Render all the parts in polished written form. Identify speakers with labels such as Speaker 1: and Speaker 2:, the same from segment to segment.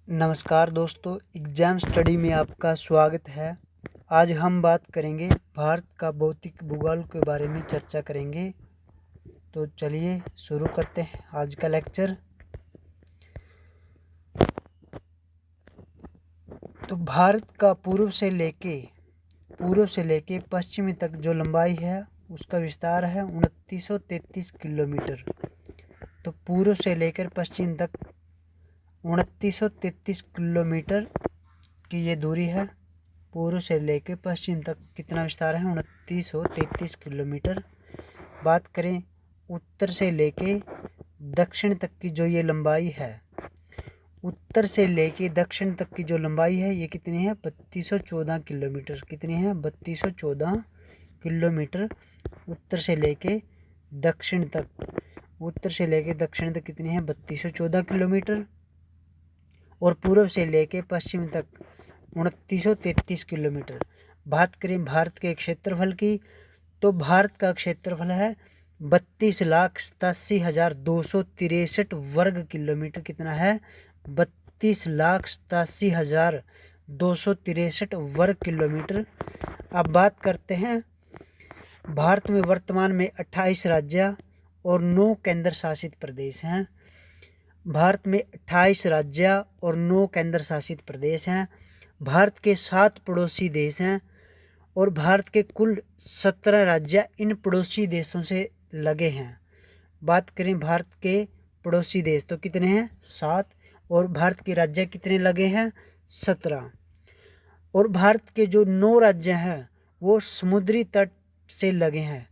Speaker 1: नमस्कार दोस्तों, exam study में आपका स्वागत है। आज हम बात करेंगे भारत का भौतिक भूगोल के बारे में चर्चा करेंगे। तो चलिए शुरू करते हैं आज का लेक्चर। तो भारत का पूर्व से लेके पश्चिमी तक जो लंबाई है उसका विस्तार है 2933 किलोमीटर। तो पूर्व से लेकर पश्चिम तक 2933 किलोमीटर की ये दूरी है। पूर्व से लेकर पश्चिम तक कितना विस्तार है? 2933 किलोमीटर। बात करें उत्तर से लेके दक्षिण तक की जो ये लंबाई है, उत्तर से लेके दक्षिण तक की जो लंबाई है ये कितनी है? 3214 किलोमीटर। कितनी है? 3214 किलोमीटर उत्तर से लेके दक्षिण तक। उत्तर से लेके दक्षिण तक कितनी है? 3214 किलोमीटर। और पूर्व से लेके पश्चिम तक 2933 किलोमीटर। बात करें भारत के क्षेत्रफल की, तो भारत का क्षेत्रफल है 32,87,263 वर्ग किलोमीटर। कितना है? 32,87,263 वर्ग किलोमीटर। अब बात करते हैं भारत में वर्तमान में 28 राज्य और 9 केंद्र शासित प्रदेश हैं। भारत में 28 राज्य और 9 केंद्र शासित प्रदेश हैं। भारत के 7 पड़ोसी देश हैं और भारत के कुल 17 राज्य इन पड़ोसी देशों से लगे हैं। बात करें भारत के पड़ोसी देश तो कितने हैं? 7। और भारत के राज्य कितने लगे हैं? 17। और भारत के जो 9 राज्य हैं वो समुद्री तट से लगे हैं।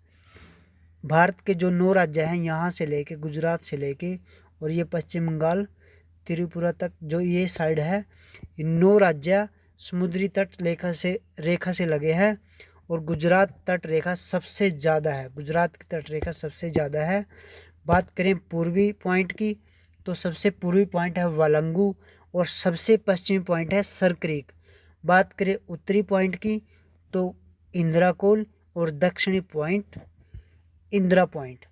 Speaker 1: भारत के जो 9 राज्य हैं, यहाँ से लेके गुजरात से लेके और ये पश्चिम बंगाल त्रिपुरा तक जो ये साइड है, ये 9 राज्य समुद्री तट रेखा से लगे हैं। और गुजरात तट रेखा सबसे ज़्यादा है। गुजरात की तट रेखा सबसे ज़्यादा है। बात करें पूर्वी पॉइंट की, तो सबसे पूर्वी पॉइंट है वालंगू और सबसे पश्चिमी पॉइंट है सर क्रीक। बात करें उत्तरी पॉइंट की, तो इंदिरा कोल और दक्षिणी पॉइंट इंदिरा पॉइंट।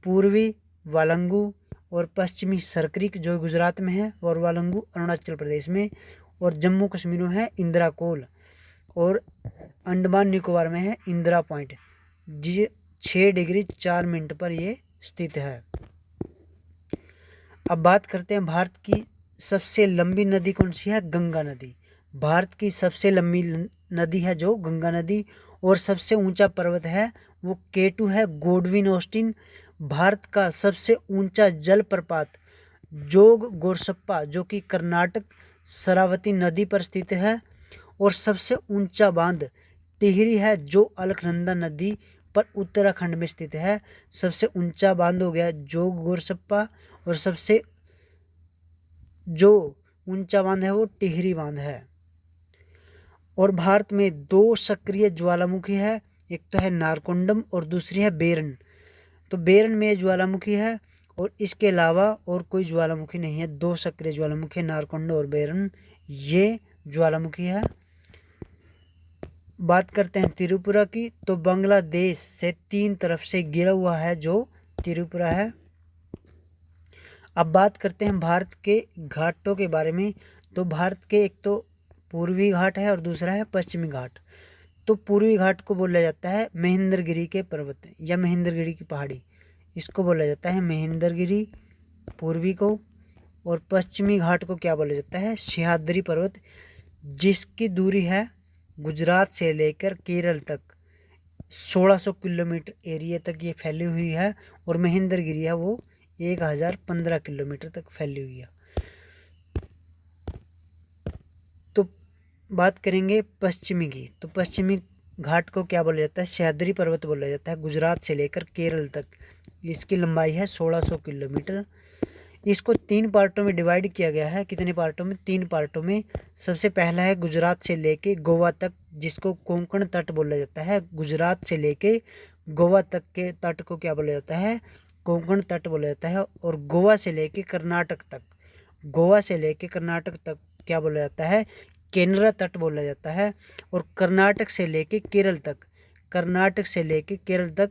Speaker 1: पूर्वी वालंगू और पश्चिमी सरक्रिक जो गुजरात में है, और वालंगू अरुणाचल प्रदेश में, और जम्मू कश्मीर में है इंदिरा कोल, और अंडमान निकोबार में है इंदिरा पॉइंट, जी 6 डिग्री 4 मिनट पर ये स्थित है। अब बात करते हैं भारत की सबसे लंबी नदी कौन सी है? गंगा नदी। भारत की सबसे लंबी नदी है जो गंगा नदी। और सबसे ऊंचा पर्वत है वो K2 है, गोडविन ऑस्टिन। भारत का सबसे ऊंचा जलप्रपात जोग गोरसप्पा जो कि कर्नाटक शरावती नदी पर स्थित है। और सबसे ऊंचा बांध टिहरी है जो अलकनंदा नदी पर उत्तराखंड में स्थित है। सबसे ऊंचा बांध हो गया जोग गोरसप्पा, और सबसे जो ऊंचा बांध है वो टिहरी बांध है। और भारत में 2 सक्रिय ज्वालामुखी है, एक तो है नारकोंडम और दूसरी है बेरन। तो बेरन में ज्वालामुखी है और इसके अलावा और कोई ज्वालामुखी नहीं है। 2 सक्रिय ज्वालामुखी, नारकोंडम और बेरन, ये ज्वालामुखी है। बात करते हैं त्रिपुरा की, तो बांग्लादेश से 3 तरफ से घिरा हुआ है जो त्रिपुरा है। अब बात करते हैं भारत के घाटों के बारे में। तो भारत के एक तो पूर्वी घाट है और दूसरा है पश्चिमी घाट। तो पूर्वी घाट को बोला जाता है महेंद्रगिरी के पर्वत या महेंद्रगिरी की पहाड़ी, इसको बोला जाता है महेंद्रगिरी पूर्वी को। और पश्चिमी घाट को क्या बोला जाता है? सह्याद्री पर्वत, जिसकी दूरी है गुजरात से लेकर केरल तक 1600 किलोमीटर एरिया तक ये फैली हुई है। और महेंद्रगिरी है वो 1015 किलोमीटर तक फैली हुई है। तो बात करेंगे पश्चिमी की, तो पश्चिमी घाट को क्या बोला जाता है? सह्याद्री पर्वत बोला जाता है, गुजरात से लेकर केरल तक। इसकी लंबाई है 1600 किलोमीटर। इसको 3 पार्टों में डिवाइड किया गया है। कितने पार्टों में? 3 पार्टों में। सबसे पहला है गुजरात से लेके गोवा तक, जिसको कोंकण तट बोला जाता है। गुजरात से लेके गोवा तक के तट को क्या बोला जाता है? कोंकण तट बोला जाता है। और गोवा से लेके कर्नाटक तक, गोवा से लेके कर्नाटक तक क्या बोला जाता है? केनरा तट बोला जाता है। और कर्नाटक से लेके केरल तक, कर्नाटक से लेके केरल तक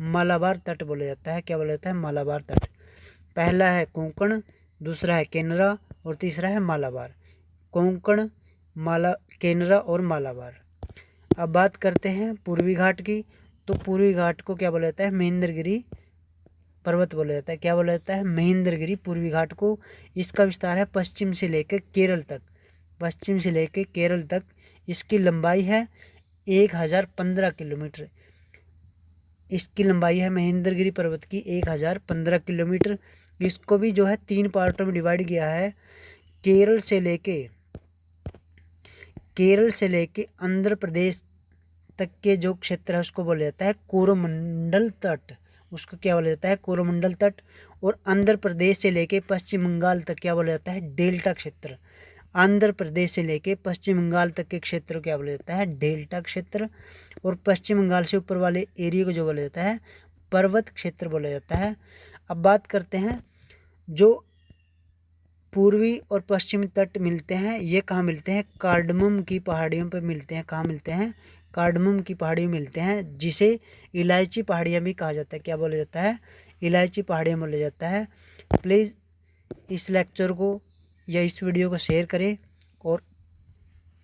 Speaker 1: मालाबार तट बोला जाता है। क्या बोला जाता है? मालाबार तट। पहला है कोंकण, दूसरा है केनरा और तीसरा है मालाबार। कोंकण, केनरा और मालाबार। अब बात करते हैं पूर्वी घाट की। तो पूर्वी घाट को क्या बोला जाता है? महेंद्रगिरी पर्वत बोला जाता है। क्या बोला जाता है? महेंद्रगिरी पूर्वी घाट को। इसका विस्तार है पश्चिम से लेकर केरल तक। पश्चिम से लेकर केरल तक इसकी लंबाई है 1015 किलोमीटर। इसकी लंबाई है महेंद्रगिरी पर्वत की 1015 किलोमीटर। इसको भी जो है 3 पार्टों में डिवाइड किया है। केरल से लेके आंध्र प्रदेश तक के जो क्षेत्र है उसको बोला जाता है कोरोमंडल तट। उसको क्या बोला जाता है? कोरोमंडल तट। और आंध्र प्रदेश से लेके पश्चिम बंगाल तक क्या बोला जाता है? डेल्टा क्षेत्र। आंध्र प्रदेश से लेके पश्चिम बंगाल तक के क्षेत्र को क्या बोला जाता है? डेल्टा क्षेत्र। और पश्चिम बंगाल से ऊपर वाले एरिया को जो बोला जाता है पर्वत क्षेत्र बोला जाता है। अब बात करते हैं जो पूर्वी और पश्चिमी तट मिलते हैं, ये कहाँ मिलते हैं? कार्डमम की पहाड़ियों पर मिलते हैं। कहाँ मिलते हैं? कार्डमम की पहाड़ियों में मिलते हैं, जिसे इलायची पहाड़ियाँ भी कहा जाता है। क्या बोला जाता है? इलायची पहाड़ियाँ बोला जाता है। प्लीज़ इस लेक्चर को या इस वीडियो को शेयर करें और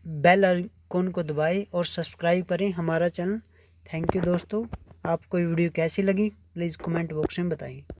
Speaker 1: बेल आइकन को दबाएं और सब्सक्राइब करें हमारा चैनल। थैंक यू दोस्तों। आपको ये वीडियो कैसी लगी प्लीज़ कमेंट बॉक्स में बताइए।